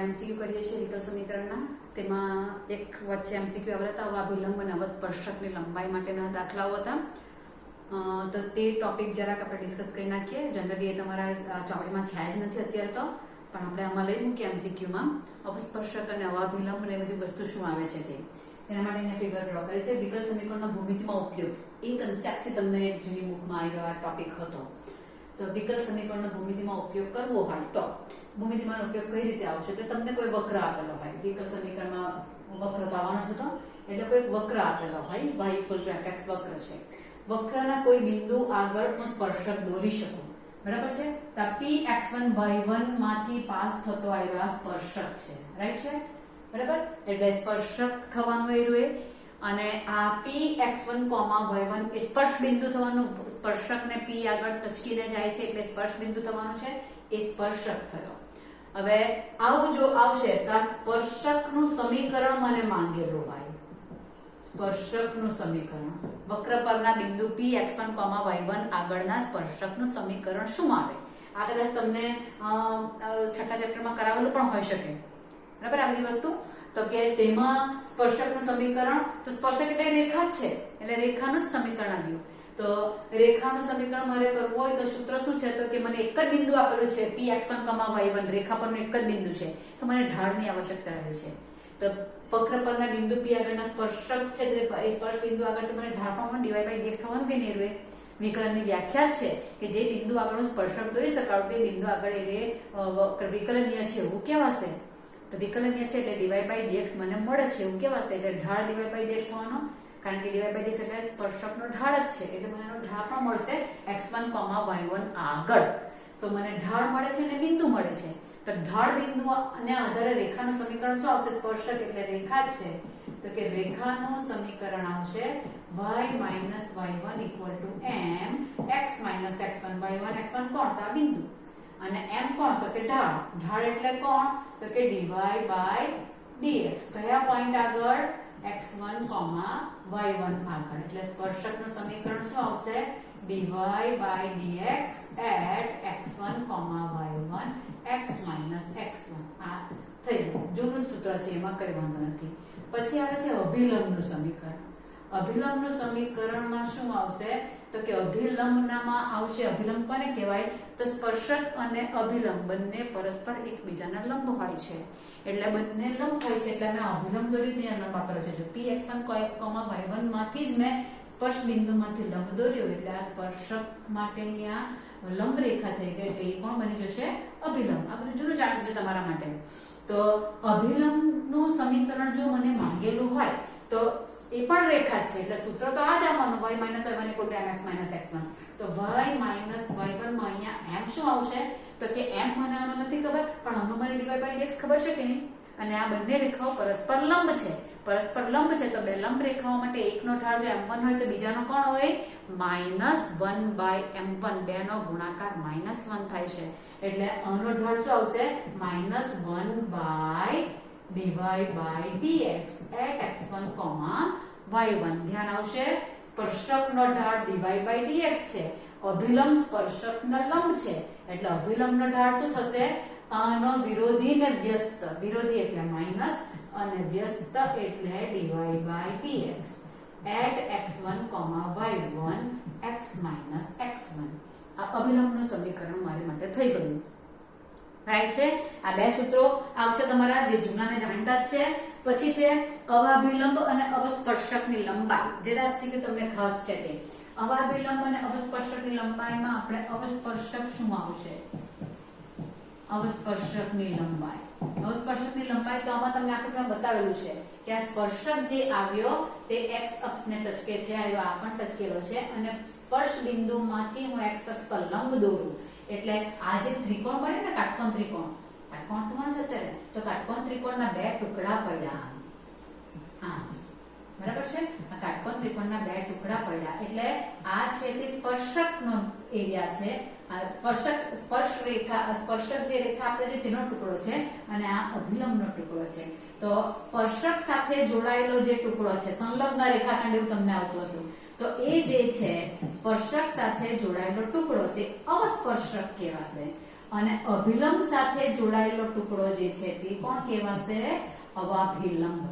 MCQ કરીએ છીએ વિકલ સમીકરણના તેમાં એક વચ્ચે એમસીક્યુ આવ્યા હતા અવાભિલંબ અને અવસ્પર્શકની લંબાઈ માટેના દાખલાઓ હતા તો તે ટોપિક જરાક આપણે ડિસ્કસ કરી નાખીએ જનરલી એ તમારા ચોપડીમાં છે જ નથી અત્યારે તો પણ આપણે આમાં લઈ મૂકીએ એમસીક્યુમાં અવસ્પર્શક અને અવાભિલંબ ને બધી વસ્તુ શું આવે છે તે એના માટે અહીંયા ફિગર ડ્રો કરી છે વિકલ સમીકરણનો ભૂમિતિમાં ઉપયોગ એ કન્સેપ્ટથી તમને એક જૂની બુકમાં આવ્યો આ ટોપિક હતો તો વિકલ સમીકરણનો ભૂમિતિમાં ઉપયોગ કરવો હોય તો ભૂમિતિમાં ઉપયોગ કઈ રીતે આવશે તો તમને કોઈ વક્ર આપેલો હોય વિકલ સમીકરણમાં વક્ર આવવાનો છે તો એટલે કોઈ વક્ર આપેલો હોય y = fx વક્ર છે વક્રના કોઈ બિંદુ આગળ હું સ્પર્શક દોરી શકું બરાબર છે તો px1 y1 માંથી પાસ થતો આવ્યો આ સ્પર્શક છે રાઈટ છે બરાબર એટલે સ્પર્શક થવાનું એરું એ અને આ px1, y1 એ સ્પર્શ બિંદુ થવાનું સ્પર્શકને p આગળ ટચકીને જાય છે એટલે સ્પર્શ બિંદુ થવાનું છે એ સ્પર્શક થયો હવે આવું જો આવશે તો આ સ્પર્શકનું સમીકરણ મને માંગેલું હોય સ્પર્શકનું સમીકરણ વક્ર પરના બિંદુ px1, y1 આગળના સ્પર્શકનું સમીકરણ શું આવે આ કદાચ તમને છઠ્ઠા ચેપ્ટરમાં કરાવેલું પણ હોઈ શકે બરાબર આ બધી વસ્તુ તો કે તેમાં સ્પર્શકનું સમીકરણ તો સ્પર્શક એટલે રેખા જ છે એટલે રેખાનું જ સમીકરણ આવ્યું તો રેખાનું સમીકરણ મારે કરવું હોય તો સૂત્ર શું છે તો કે મને એક જ બિંદુ આપેલું છે px1, y1 રેખા પરનું એક જ બિંદુ છે તો મને ઢાળની આવશ્યકતા રહે છે તો વક્ર પરના બિંદુ p આગળના સ્પર્શક છે એ સ્પર્શ બિંદુ આગળ તો મને ઢાળ પણ dy/dx થવાનું કે નહીં રહે વિકલનની વ્યાખ્યા છે કે જે બિંદુ આગળનું સ્પર્શક દોરી શકાય તે બિંદુ આગળ એ વિકલનીય છે એવું કહેવાશે તો વિકલનીય છે એટલે dy/dx મને મળે છે એવું કહેવાશે એટલે ઢાળ dy/dx થવાનો કારણ કે dy/dx એટલે સ્પર્શકનો ઢાળ જ છે એટલે મને એનો ઢાળ પણ મળશે x1, y1 આગળ તો મને ઢાળ મળે છે અને બિંદુ મળે છે તો ઢાળ બિંદુ અને આધારે રેખાનું સમીકરણ શું આવશે સ્પર્શક એટલે રેખા જ છે તો કે રેખાનું સમીકરણ આવશે y - y1 m x - x1 y1 x1 કોણ તો આ બિંદુ અને m કોણ તો કે ઢાળ ઢાળ એટલે કોણ તો કે dy/dx કયા પોઈન્ટ આગળ x1, y1 આગળ એટલે સ્પર્શકનું સમીકરણ શું આવશે dy/dx at x1, y1 x - x1 આ થઈ ગયું જૂનું સૂત્ર છે એમાં કઈ વાંધો નથી પછી આવે છે અભિલંબનું સમીકરણ અભિલંબનું સમીકરણમાં શું આવશે તો કે અભિલંબનામાં આવશે અભિલંબ કોને કહેવાય તો સ્પર્શક અને અભિલંબ બંને પરસ્પર એકબીજાના લંબ હોય છે એટલે બંને લંબ હોય છે એટલે મેં અભિલંબ દોર્યું ત્યાં લંબ આપેલો છે જો px1, y1 માંથી જ મેં સ્પર્શ બિંદુમાંથી લંબ દોર્યો એટલે આ સ્પર્શક માટેની આ લંબ રેખા થઈ ગઈ એટલે એ કોણ બની જશે અભિલંબ આ બધું જૂનું જાણવું છે તમારા માટે તો અભિલંબનું સમીકરણ જો મને માંગેલું હોય તો એ પણ રેખા જ છે એટલે સૂત્ર તો આ જ આવવાનું y - y1 = mx - x1 તો y - y1 માં અહીંયા m શું આવશે તો કે m મને આનો નથી ખબર પણ આનો મને dy/dx ખબર છે કે નહીં અને આ બંને રેખાઓ પરસ્પર લંબ છે તો બે લંબ રેખાઓ માટે એકનો ઢાળ જો m1 હોય તો બીજાનો કોણ હોય -1/m1 બેનો ગુણાકાર -1 થાય છે એટલે આનો ઢાળ શું આવશે -1/dy/dx at x1, y1 ધ્યાન આવશે સ્પર્શકનો ઢાળ dy/dx છે અભિલંબ સ્પર્શકનો લંબ છે એટલે અભિલંબનો ઢાળ શું થશે આનો વિરોધી ને વ્યસ્ત વિરોધી એટલે માઈનસ અને વ્યસ્ત એટલે dy/dx at x1, y1 x - x1 આ અભિલંબનું સમીકરણ મારી માટે થઈ ગયું રાઈટ છે આ બે સૂત્રો આવશે તમારા જે જૂનાને જાણતા જ છે પછી છે અવાભિલંબ અને અવસ્પર્શકની લંબાઈ જે એમસીક્યુ તમને ખાસ છે તે અવાભિલંબ અને અવસ્પર્શકની લંબાઈમાં આપણે અવસ્પર્શક શું આવશે અવસ્પર્શકની લંબાઈ તો આમાં તમને આકૃતિમાં બતાવેલું છે કે આ સ્પર્શક જે આવ્યો તે x અક્ષને ટચકે છે આ પણ ટચકેલો છે અને સ્પર્શ બિંદુમાંથી હું x અક્ષ પર લંબ દોરું એટલે આ જે ત્રિકોણ બને ને કાટકોણ ત્રિકોણ તમારે છે અત્યારે તો કાટકોણ ત્રિકોણના બે ટુકડા પડ્યા હા બરાબર છે આ કાટકોણ ત્રિકોણના બે ટુકડા પડ્યા એટલે આ છે તે સ્પર્શકનો એરિયા છે સ્પર્શક જે રેખા આપણે જે તેનો ટુકડો છે અને આ અભિલંબનો ટુકડો છે તો સ્પર્શક સાથે જોડાયેલો જે ટુકડો છે સંલગ્ન રેખાખંડ એવું તમને આવતું હતું તો એ જે છે સ્પર્શક સાથે જોડાયેલો ટુકડો તે અવસ્પર્શક કહેવાશે અને અભિલંબ સાથે જોડાયેલો ટુકડો જે છે તે કોણ કહેવાશે? અવાભિલંબ.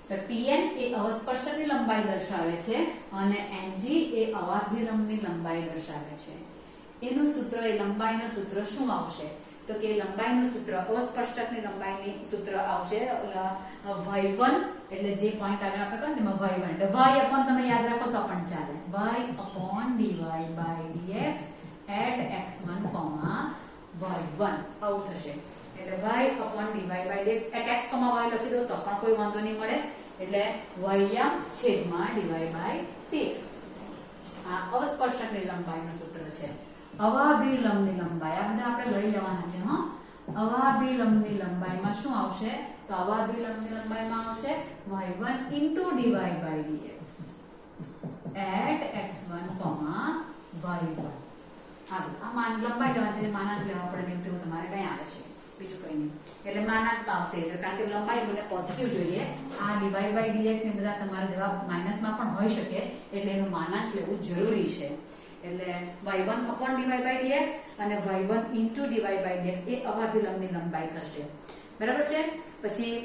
તો tn એ અવસ્પર્શકની લંબાઈ દર્શાવે છે અને ng એ અવાભિલંબની લંબાઈ દર્શાવે છે. એનું સૂત્ર, એ લંબાઈનું સૂત્ર શું આવશે? તો કે લંબાઈનું સૂત્ર, અવસ્પર્શકની લંબાઈની સૂત્ર આવશે y1, એટલે જે પોઈન્ટ આગળ આપણે કહ્યું ને એમાં y1, એટલે y upon તમે યાદ રાખો તો પણ ચાલે, y upon dy by dx at x1, y1 આવું થશે. એટલે y upon dy by dx at x, y લખી દો તો પણ કોઈ વાંધો નહીં મળે. એટલે y છેદમાં dy by dx. આ અવસ્પર્શકની લંબાઈનું સૂત્ર છે. અવાભિલંબની લંબાઈ આ બધા આપણે લઈ લેવાના છે. અવાભિલંબની લંબાઈમાં શું આવશે? તો અવાભિલંબની લંબાઈમાં આવશે y1 into dy by dx at x1, y1. આ માન લંબાઈ લેવા છે, માનાંક લેવા પડે ને એવું તમારે કઈ આવે છે, બીજું કઈ નહીં. એટલે માનાંક આવશે કારણ કે લંબાઈ મને પોઝિટિવ જોઈએ. આ dy by dx ને બધા તમારા જવાબ માઇનસમાં પણ હોઈ શકે, એટલે એનું માનાંક લેવું જરૂરી છે. એટલે y1 upon dy by dx અને y1 into dy by dx એ અવાભિલંબની લંબાઈ થશે. બરાબર છે. પછી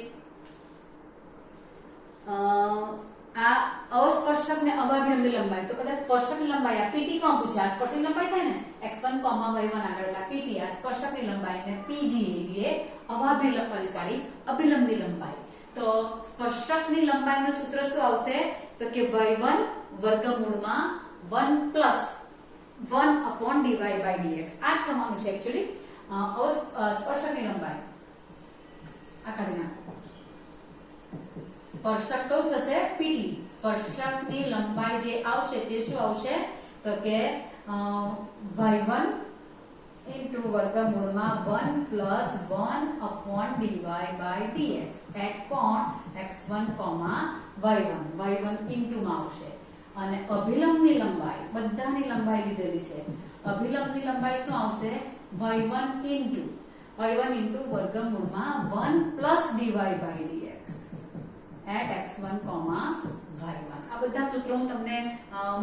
આ અસ્પર્શક ને અવાભિલંબની લંબાઈ, તો કદાચ સ્પર્શકની લંબાઈ આ pt કોણ પૂછે? આ સ્પર્શકની લંબાઈ થાય ને x1, y1 આગળ pt આ સ્પર્શકની લંબાઈ અને pg એ અભિલંબની લંબાઈ. તો સ્પર્શકની લંબાઈનું સૂત્ર શું આવશે? તો કે y1 વર્ગમૂળમાં 1 plus 1 upon dy by dx. આ થવાનું છે એક્ચ્યુઅલી સ્પર્શકની લંબાઈ. આ કાઢી નાખો. સ્પર્શક કયું થશે? pt. સ્પર્શકની લંબાઈ જે આવશે તે શું આવશે? તો કે y1 into વર્ગમૂળમાં 1 plus 1 upon dy by dx at કોણ x1, y1 into માં આવશે. અને અભિલંબની લંબાઈ, બધાની લંબાઈ લીધેલી છે. અભિલંબની લંબાઈ શું આવશે? y1 into વર્ગમૂળમાં 1 plus dy by dx at x1, y1. આ બધા સૂત્રો હું તમને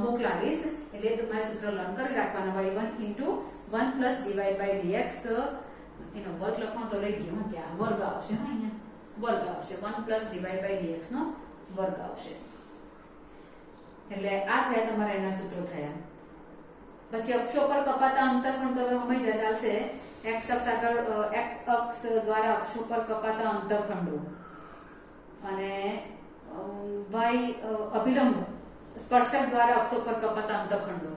મોકલાવીશ, એટલે તમારે સૂત્ર લર્ન કરી રાખવાના. y1 into 1 plus dy by dx એનો વર્ગ લખવાનો તો રહી ગયો, ત્યાં વર્ગ આવશે. અહીંયા વર્ગ આવશે, 1 plus dy by dx નો વર્ગ આવશે. એટલે આ થયા તમારા એના સૂત્રો થયા. પછી અક્ષો પર કપાતા અંતરખંડ તો હવે હમણાં ચાલશે. x અક્ષ આગળ x અક્ષ દ્વારા અક્ષો પર કપાતા અંતરખંડો અને y અભિલંબ સ્પર્શક દ્વારા અક્ષો પર કપાતા અંતરખંડો.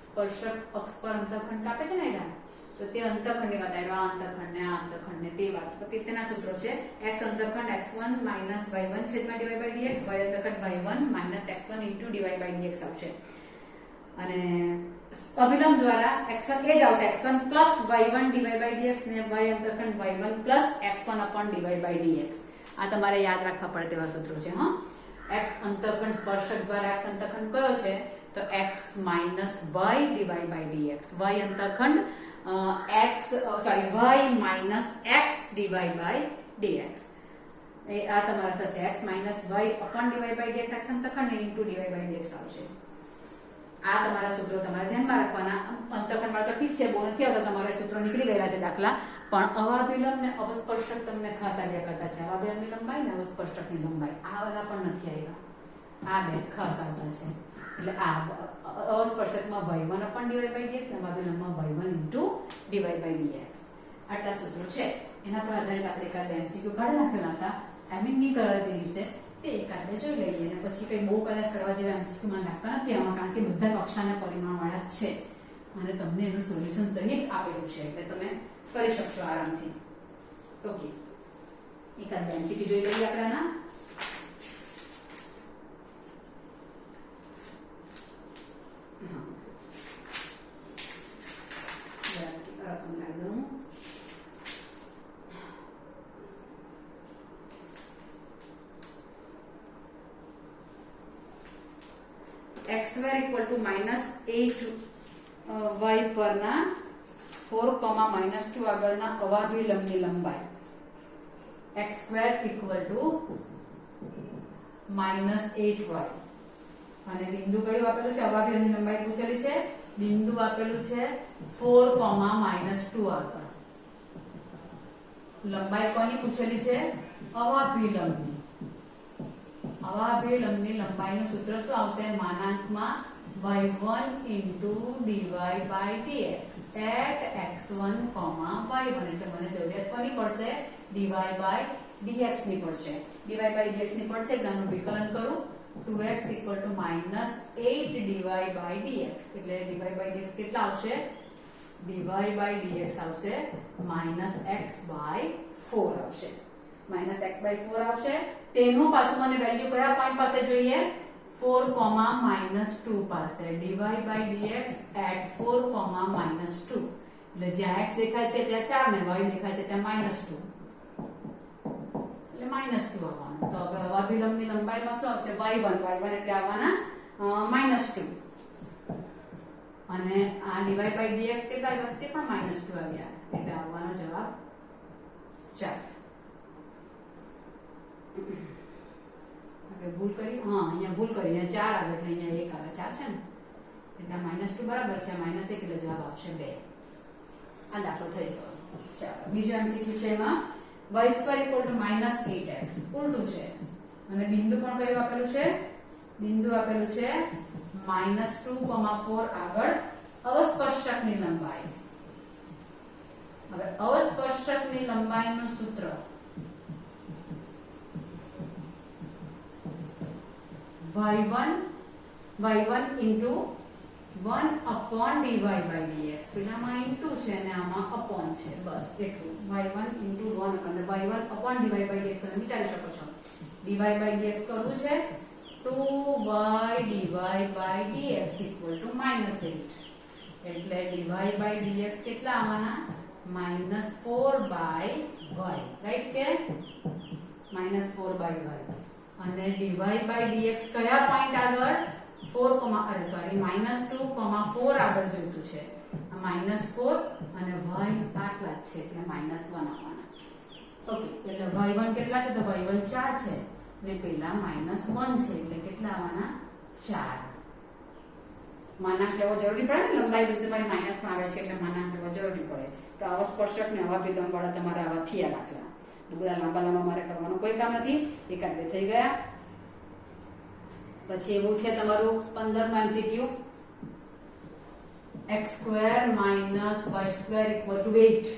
સ્પર્શક અક્ષ પર અંતરખંડ કાપે છે ને એના, તો તે અંતરખંડની વાત આવી. આ અંતરખંડ ને તે વાત. તો તેના સૂત્રો છે x અંતરખંડ x1 minus y1 છેદમાં dy by dx, y અંતરખંડ y1 minus x1 into dy by dx આવશે. અને અભિલંબ દ્વારા x1 એ જ આવશે, x1 plus y1 dy by dx ને y અંતરખંડ y1 plus x1 upon dy by dx. આ તમારે યાદ રાખવા પડે તેવા સૂત્રો છે. x અંતરખંડ સ્પર્શક દ્વારા x અંતરખંડ કયો છે? તો x minus y dy by dx. y અંતરખંડ y minus x dy by dx. એ આ તમારે થશે x minus y upon dy by dx x અંતરખંડ into dy by dx આવશે. આ તમારા સૂત્રો તમારે ધ્યાનમાં રાખવાના. અંતરખંડ વાળા તો ઠીક છે, બહુ નથી આવતા, તમારા સૂત્રો નીકળી ગયેલા છે દાખલા. પણ અવાભિલંબ ને અવસ્પર્શક તમને ખાસ આવ્યા કરતા છે. અવાભિલંબની લંબાઈ ને અવસ્પર્શકની લંબાઈ આ બધા પણ નથી આવ્યા. આ બે ખાસ આવતા છે. એટલે આ અવસ્પર્શકમાં y1 upon dy by dx અને અવાભિલંબમાં y1 into dy by dx. આટલા સૂત્રો છે. એના પર આધારિત આપણે એકાદ MCQ કાઢી નાખેલા હતા. નહીં કરાવે તે દિવસે તે એકાદ જોઈ લઈએ, અને પછી કઈ બહુ કદાચ કરવા જેવા MCQ મને લાગતા નથી આમાં, કારણ કે બધા કક્ષાના પરિમાણવાળા જ છે અને તમને એનું સોલ્યુશન સહિત આપેલું છે, એટલે તમે કરી શકશો આરામથી. ઓકે, એકાદ MCQ જોઈ લઈએ આપણે આના. x square equal to minus 8y પરના 4, minus 2 આગળના અવાભિલંબની લંબાઈ. x square equal to minus 8y અને બિંદુ કયું આપેલું છે? અવાભિલંબની લંબાઈ પૂછેલી છે. બિંદુ આપેલું છે 4, minus 2 આગળ. લંબાઈ કોની પૂછેલી છે? અવાભિલંબની. અવાભિલંબની લંબાઈનું સૂત્ર શું આવશે? માનાંકમાં y1 into dy by dx at x1, y1. એટલે મને જરૂરિયાત કોની પડશે? dy by dx ની પડશે. dy by dx ની પડશે એટલે આનું વિકલન કરું 2x equal to -8 dy by dx. એટલે dy by dx કેટલા આવશે? dy by dx આવશે -x/4 આવશે. -x/4 આવશે. તેનું પાછું મને વેલ્યુ કયા પોઈન્ટ પાસે જોઈએ? 4, -2 પાસે. dy by dx at 4, -2. એટલે જ્યાં x દેખાય છે ત્યાં 4 ને y દેખાય છે ત્યાં -2. એટલે -2 આવવાનું. તો હવે અવાભિલંબની લંબાઈમાં શું આવશે? y1 એટલે આવવાના -2. અને આ dy by dx કેટલા આવ્યા? તે પણ -2 આવ્યા. એટલે આવવાનો જવાબ 4. હવે ભૂલ કરી, હા અહીંયા ભૂલ કરી, અહીંયા 4 આવે એટલે અહીંયા 1 આવે. 4 છે ને એટલે -2 બરાબર છે. -1 એટલે જવાબ આવશે 2. આ દાખલો થઈ ગયો. ચાલો બીજો MCQ છે. એમાં y² = -8x ઉલટું છે અને બિંદુ પણ કયું આપેલું છે? બિંદુ આપેલું છે -2, 4 આગળ અવસ્પર્શકની લંબાઈ. હવે અવસ્પર્શકની લંબાઈનું સૂત્ર y1 into 1/dy by dx. પેલામાં ઇન્ટુ છે અને આમાં અપોન છે. બસ એટલું. y1 into 1 અને y1/dy by dx તમે વિચારી શકો છો. dy by dx કરવું છે 2y dy by dx equal to -8. એટલે dy by dx કેટલા આવવાના? -4/y. રાઈટ કે? -4/y. અને dy by dx કયા પોઈન્ટ આગળ? -2, 4 આગળ જોઈતું છે. -4 અને y આટલા જ છે એટલે -1 આવવાના. ઓકે, એટલે y1 કેટલા છે? તો y1 4 છે ને પેલા -1 છે એટલે કેટલા આવવાના? 4. માનાંક લેવો જરૂરી પડે ને. લંબાઈ બધી તમારી માઇનસ માં આવે છે એટલે માનાંક લેવો જરૂરી પડે. તો આવા સ્પર્શક ને અવાભિલંબ વાળા તમારા આવા થયા દાખલા. બધા લાંબા મારે કરવાનું કોઈ કામ નથી. એકાદ બે થઈ ગયા. પછી એવું છે તમારું 15મું MCQ. x² - y² = 8.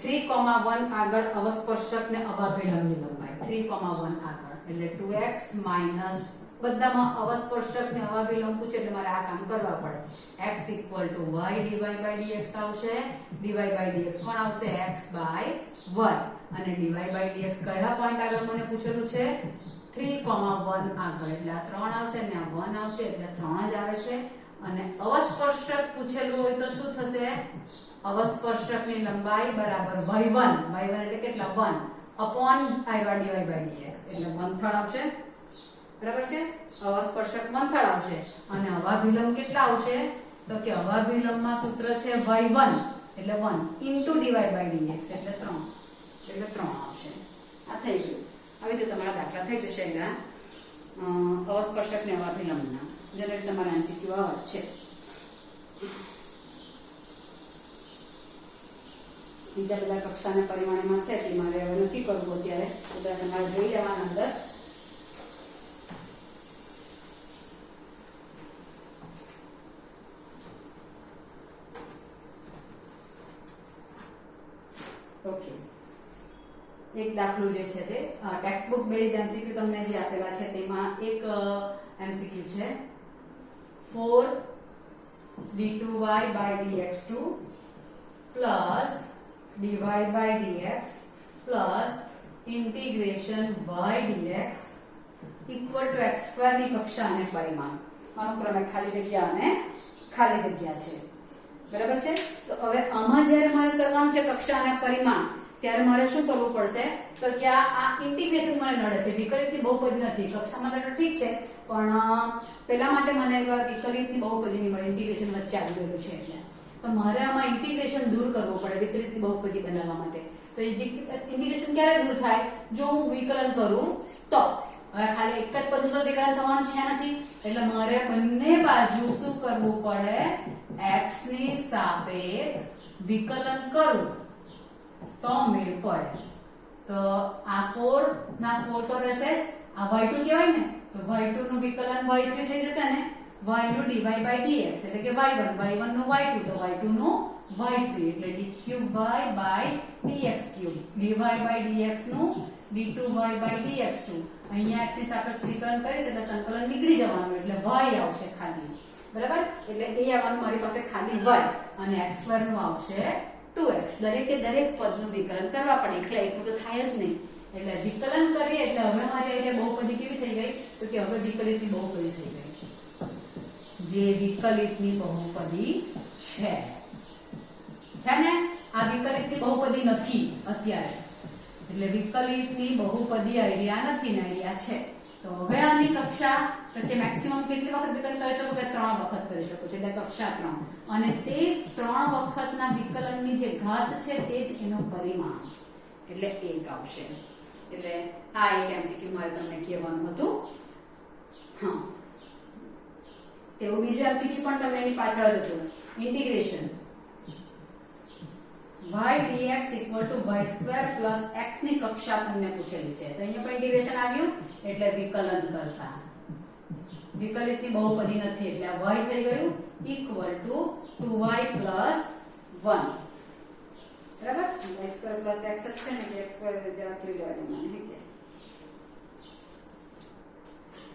3, 1 આગળ અવસ્પર્શક ને અવાભિલંબની લંબાઈ 3, 1 આગળ એટલે 2x બધામાં અવસ્પર્શક ને અવાભિલંબ પૂછે એટલે મારે આ કામ કરવા પડે. x = y dy by dx આવશે. dy by dx કોણ આવશે? x/y. અને dy by dx કયા પોઈન્ટ આગળ મને પૂછેલું છે? 3, 1 આગળ એટલે આ 3 આવશે ને આ 1 આવશે એટલે 3 જ આવે છે. અને અવસ્પર્શક પૂછેલું હોય તો શું થશે? અવસ્પર્શકની લંબાઈ બરાબર y1 એટલે કેટલા? 1 અપોન i/dy by dx એટલે 1/3 આવશે. બરાબર છે? અવસ્પર્શક 1/3 આવશે. અને અવાભિલંબ કેટલા આવશે? તો કે અવાભિલંબમાં સૂત્ર છે y1 એટલે 1 into dy by dx એટલે 3 આવશે. આ થઈ ગયું. આવી રીતે તમારા દાખલા થઈ જશે. એના અવસ્પર્શક ને અવાભિલંબના જનરલી તમારા MCQ આવા જ છે. બીજા બધા કક્ષાના પરિમાણમાં છે તે મારે હવે નથી કરવું અત્યારે. બધા તમારે જોઈ લેવાના અંદર. ઓકે, એક દાખલો જે છે તે ટેક્સ્ટ બુક બેઝડ MCQ તમને જે આપેલા છે તેમાં એક MCQ છે 4 d2y by dx2 plus dy by dx plus integration y dx equal to x² ની કક્ષા અને પરિમાણ. અનુક્રમે ખાલી જગ્યા અને ખાલી જગ્યા છે. બરાબર છે? તો હવે આમાં જ્યારે મારે કરવાનું છે કક્ષા અને પરિમાણ ત્યારે મારે શું કરવું પડશે? તો કે આ ઇન્ટિગ્રેશન મને નડે છે. વિકલિતની બહુપદી નથી. કક્ષામાં તો ઠીક છે પણ પેલા માટે મને વિકલિતની બહુપદીની મળે. ઇન્ટિગ્રેશન વચ્ચે આવી ગયેલું છે એટલે તો મારે આમાં ઇન્ટિગ્રેશન દૂર કરવું પડે વિકલિતની બહુપદી બનાવવા માટે. તો ઇન્ટિગ્રેશન ક્યારે દૂર થાય? જો હું વિકલન કરું તો. હવે ખાલી એક જ પદ તો વિકલન થવાનું છે નથી એટલે મારે બંને બાજુ શું કરવું પડે? x ની સાપેક્ષ વિકલન કરું તો મેળ પડે. તો આ 4 ના 4 તો રહેશે જ. આ y2 કહેવાય ને, તો y2 નું વિકલન y3 થઈ જશે ને, y નું dy by dx એટલે કે y1 નું y2 તો y2 નું y3 એટલે d3y by dx cube, dy by dx નું d2y by dx2. અહીંયા x ની સાપેક્ષ વિકલન કરીશ એટલે સંકલન નીકળી જવાનું એટલે y આવશે ખાલી. બરાબર? એટલે એ આવવાનું મારી પાસે ખાલી y અને x2 નું આવશે 2x. દરેકે દરેક પદનું વિકલન કરવા પડે, એટલે એકનું તો થાય જ નહીં. એટલે વિકલન કરીએ એટલે હવે મારી અહીંયા બહુપદી કેવી થઈ ગઈ? તો કે હવે વિકલિતની બહુપદી થઈ ગઈ. જે વિકલિતની બહુપદી છે ને, આ વિકલિતની બહુપદી નથી અત્યારે. એટલે વિકલિતની બહુપદી આઈડિયા નથી ને આઈડિયા છે. તો હવે આની કક્ષા તો કે મેક્સિમમ કેટલી વખત વિકલન કરી શકો? કે 3 વખત કરી શકો છો, એટલે કક્ષા 3. અને તે 3 વખતના વિકલનની જે ઘાત છે તે જ એનું પરિમાણ, એટલે 1 આવશે. એટલે આ એક એમસીક્યુ મારે તમને કહેવાનું હતું. હા, તેવું બીજું એમસીક્યુ પણ તમને એની પાછળ જ હતું. Integration y dx y² plus x ની કક્ષા તમને પૂછેલી છે. તો અહીંયા પણ ઇન્ટિગ્રેશન આવ્યું એટલે વિકલન કરતા વિકલિતની બહુપદી નથી એટલે આ y થઈ ગયું equal to 2y plus 1. બરાબર? y² plus x છે ને, એટલે x² રીતે લખી લેવાનું મને કે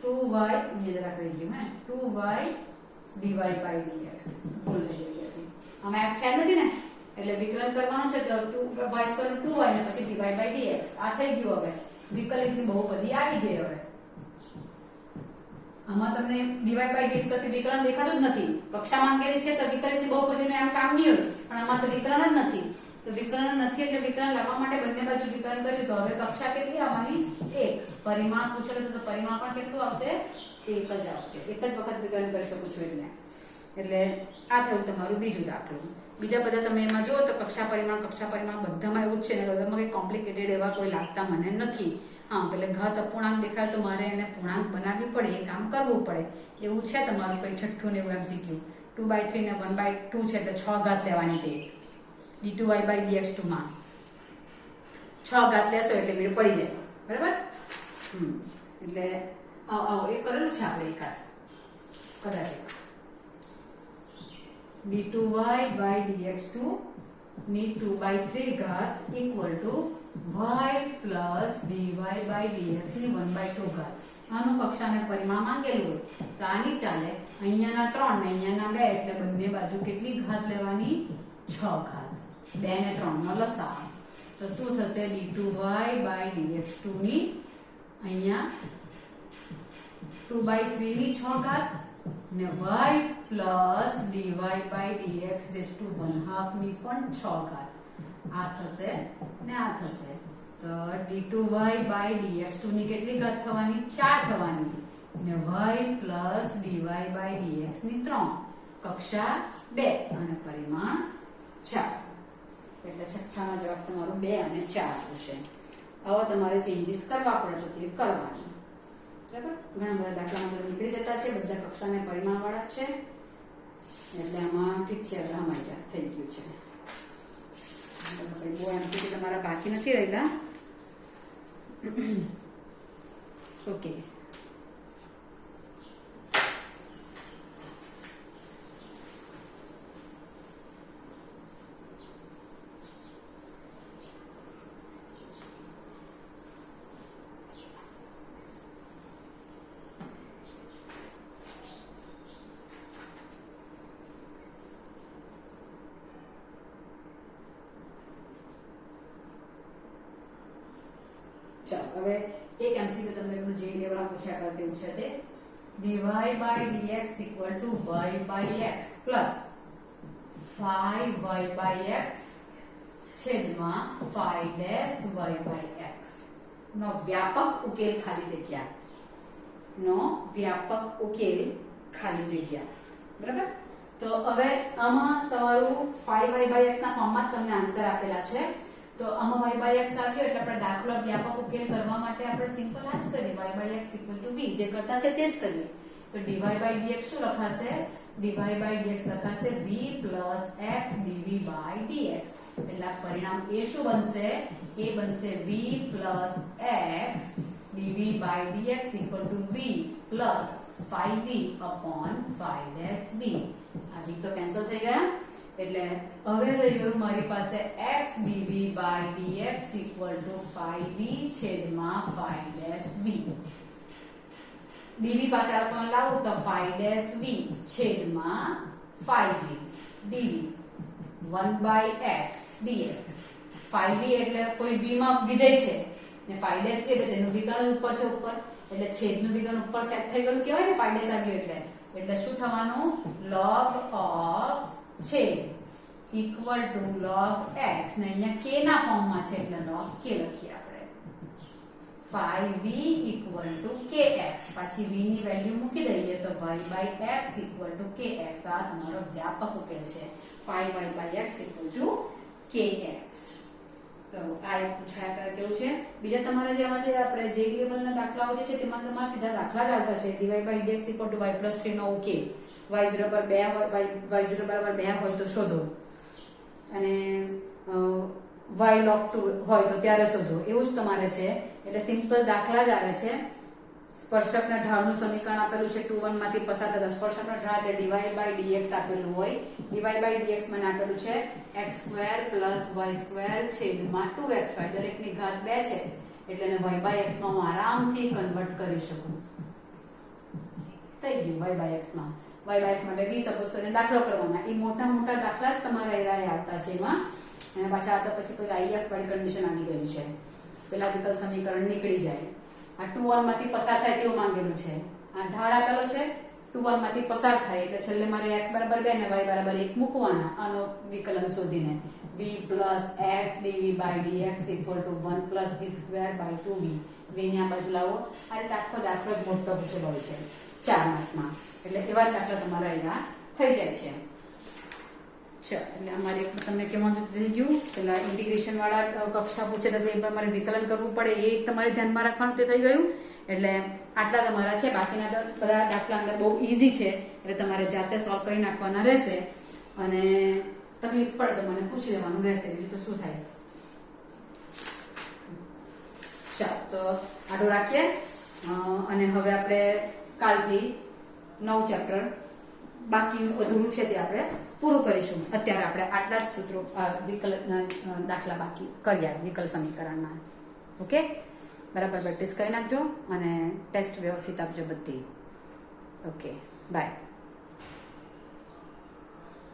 2y અહીંયા જરા કરી ગયું હે 2y dy by dx. ભૂલ થઈ ગઈ હતી. આમાં x છે નથી ને, એટલે વિકલન કરવાનું છે તો 2y² નું 2y ને પછી dy by dx. આ થઈ ગયું. હવે વિકલિતની બહુપદી આવી ગઈ. હવે આમાં તમને dy by dx પછી વિકલન દેખાતું જ નથી. કક્ષા માંગેલી છે તો વિકલિતની બહુપદીનું એમ કામ નહીં હોય, પણ આમાં તો વિકલન જ નથી. તો વિકલન નથી એટલે વિકલન લાવવા માટે બંને બાજુ વિકલન કર્યું. તો હવે કક્ષા કેટલી આવવાની? 1. પરિમાણ પૂછેલું તો પરિમાણ પણ કેટલું આવશે? 1 જ આવશે. એક જ વખત વિકલન કરી શકું છું. એટલે આ થયું તમારું બીજું દાખલું. બીજા બધા તમે એમાં જુઓ તો કક્ષા પરિમાણ બધામાં એવું જ છે ને. બધામાં કંઈ કોમ્પ્લિકેટેડ એવા કોઈ લાગતા મને નથી. હા, એટલે ઘાત અપૂર્ણાંક દેખાય તો મારે એને પૂર્ણાંક બનાવવી પડે, એ કામ કરવું પડે. એવું છે તમારું કંઈ છઠ્ઠું ને એવું એમસીક્યુ. 2/3 ને 1/2 છે એટલે 6 ઘાત લેવાની. તે d2y by dx2 માં 6 ઘાત લેશો એટલે મેળ પડી જાય. બરાબર? એટલે આવો એ કરેલું છે આપણે એકાદ કદાચ d2y by dx2 ની 2/3 ઘાત equal to y plus dy by dx ની 1/2 ઘાત. આનું કક્ષાને પરિમાણ માંગેલું હોય તો આની ચાલે. અહીંયાના 3 ને અહીંયાના 2 એટલે બંને બાજુ કેટલી ઘાત લેવાની? 6 ઘાત. 2 ને 3 નો લસા તો શું થશે? d2y by dx2 ની અહીંયા 2/3 ની 6 ઘાત ને y plus dy by dx raised to 1/2 ની પણ 6 ઘાત. આ થશે ને આ થશે. તો d2y by dx2 ની કેટલી ઘાત થવાની? 4 થવાની. ને y plus dy by dx ની 3. કક્ષા 2 અને પરિમાણ 4. એટલે છઠ્ઠાનો જવાબ તમારો 2 અને 4 આવશે. હવે તમારે ચેન્જીસ કરવા પડે તો તે કરવાનું. બરાબર? ઘણા બધા દાખલામાં તો નીકળી જતા છે. બધા કક્ષાને પરિમાણ વાળા છે એટલે આમાં ઠીક છે. હવે આમાં જ થઈ ગયું છે. બહુ એમસીક્યુ તમારા બાકી નથી રહેલા. ઓકે, ચાલો હવે એક એમસીક્યુ તમને પેલું જે લેવલમાં પૂછ્યા કરે તેવું છે તે dy by dx equal to y by x plus 5y by x છેદમાં 5 dash y by x નો વ્યાપક ઉકેલ ખાલી જગ્યા બરાબર? તો હવે આમાં તમારું 5y by x ના ફોર્મમાં તમને આન્સર આપેલા છે. તો આમાં y by x આવ્યો એટલે આપણે દાખલો વ્યાપક ઉકેલ કરવા માટે આપણે સિમ્પલ આ જ કરીએ. y by x equal to v જે કરતા છે તે જ કરીએ. તો dy by dx શું લખાશે? dy by dx લખાશે v plus x dv by dx. એટલે આ પરિણામ એ શું બનશે? એ બનશે v plus x dv by dx equal to v plus 5v upon 5v. આ v તો કેન્સલ થઈ ગયા. એટલે હવે રહી ગયું મારી પાસે x dv by dx equal to 5v છેદમાં 5v. dv પાસે આ લોકોને લાવો તો 5v છેદમાં 5v dv 1 by x dx. 5v એટલે કોઈ v માં વિધેય છે ને 5 એટલે તેનું વિકર્ણ ઉપર છે ઉપર, એટલે છેદનું વિકર્ણ ઉપર સેટ થઈ ગયું કહેવાય ને 5 આવ્યું એટલે શું થવાનું? log of છેદ equal to log x ને અહીંયા k ના ફોર્મમાં છે એટલે log k લખીએ આપણે. 5v equal to kx. પાછી v ની વેલ્યુ મૂકી દઈએ તો y by x equal to kx. તો આ તમારો વ્યાપક ઉકેલ છે 5y by x equal to kx. તો આ એક પૂછાયા કરે તેવું છે. બીજા તમારા જેમાં છે આપણે જે લેવલના દાખલાઓ જે છે તેમાં તમારા સીધા દાખલા જ આવતા છે. dy by dx equal to y plus 3 નો ઉકેલ. y0 પર 2 હોય, y0 બરાબર 2 હોય તો શોધો, અને y log 2 હોય તો ત્યારે શોધો. એવું જ તમારે છે. એટલે સિમ્પલ દાખલા જ આવે છે. સ્પર્શકના ઢાળનું સમીકરણ આપેલું છે 2 1 માંથી પસાર થતા સ્પર્શકના ઢાળ એટલે dy by dx આપેલું હોય. dy by dx મને આપેલું છે x2 + y2 છેદમાં 2xy. દરેકની ઘાત 2 છે એટલે એને y by x માં હું આરામથી કન્વર્ટ કરી શકું. થઈ ગયું y by x માં. y by x માટે 20 સપોઝ કરીને દાખલો કરવાના. એ મોટા મોટા દાખલા જ તમારા એરાએ આવતા છે એમાં. અને પાછા આવતા પછી પેલા if વાળી કન્ડિશન આવી ગઈ છે. પેલા વિકલ સમીકરણ નીકળી જાય. આ 2 1 માંથી પસાર થાય તેવું માંગેલું છે. આ ઢાળ આપેલો છે 2 1 માંથી પસાર થાય એટલે છેલ્લે મારે x બરાબર 2 ને y બરાબર 1 મૂકવાના. આનો વિકલન શોધીને v plus x dv by dx equal to 1 plus v square by 2v. v ને આ બાજુ લાવો. આ રીતે આખો દાખલો જ મોટો પૂછેલો હોય છે 4 માર્કમાં. એટલે એવા દાખલા તમારા એવા થઈ જાય છે. ચલો, એટલે અમારે તમને કહેવાનું થઈ ગયું. પેલા ઇન્ટિગ્રેશન વાળા કક્ષા પૂછે તો એ તમારે વિકલન કરવું પડે એ તમારે ધ્યાનમાં રાખવાનું તે થઈ ગયું. એટલે આટલા તમારા છે. બાકીના તો બધા દાખલા અંદર બહુ ઈઝી છે એટલે તમારે જાતે સોલ્વ કરી નાખવાના રહેશે. અને તકલીફ પડે તો મને પૂછી લેવાનું રહેશે. બીજું તો શું થાય. ચાલો, તો આટલું રાખીએ. અને હવે આપણે કાલથી 9 ચેપ્ટર બાકી અધૂરું છે તે આપણે પૂરું કરીશું. અત્યારે આપણે આટલા જ સૂત્રો વિકલ દાખલા બાકી કર્યા વિકલ સમીકરણના. ઓકે, બરાબર પ્રેક્ટિસ કરી નાખજો અને ટેસ્ટ વ્યવસ્થિત આપજો બધી. Okay, by.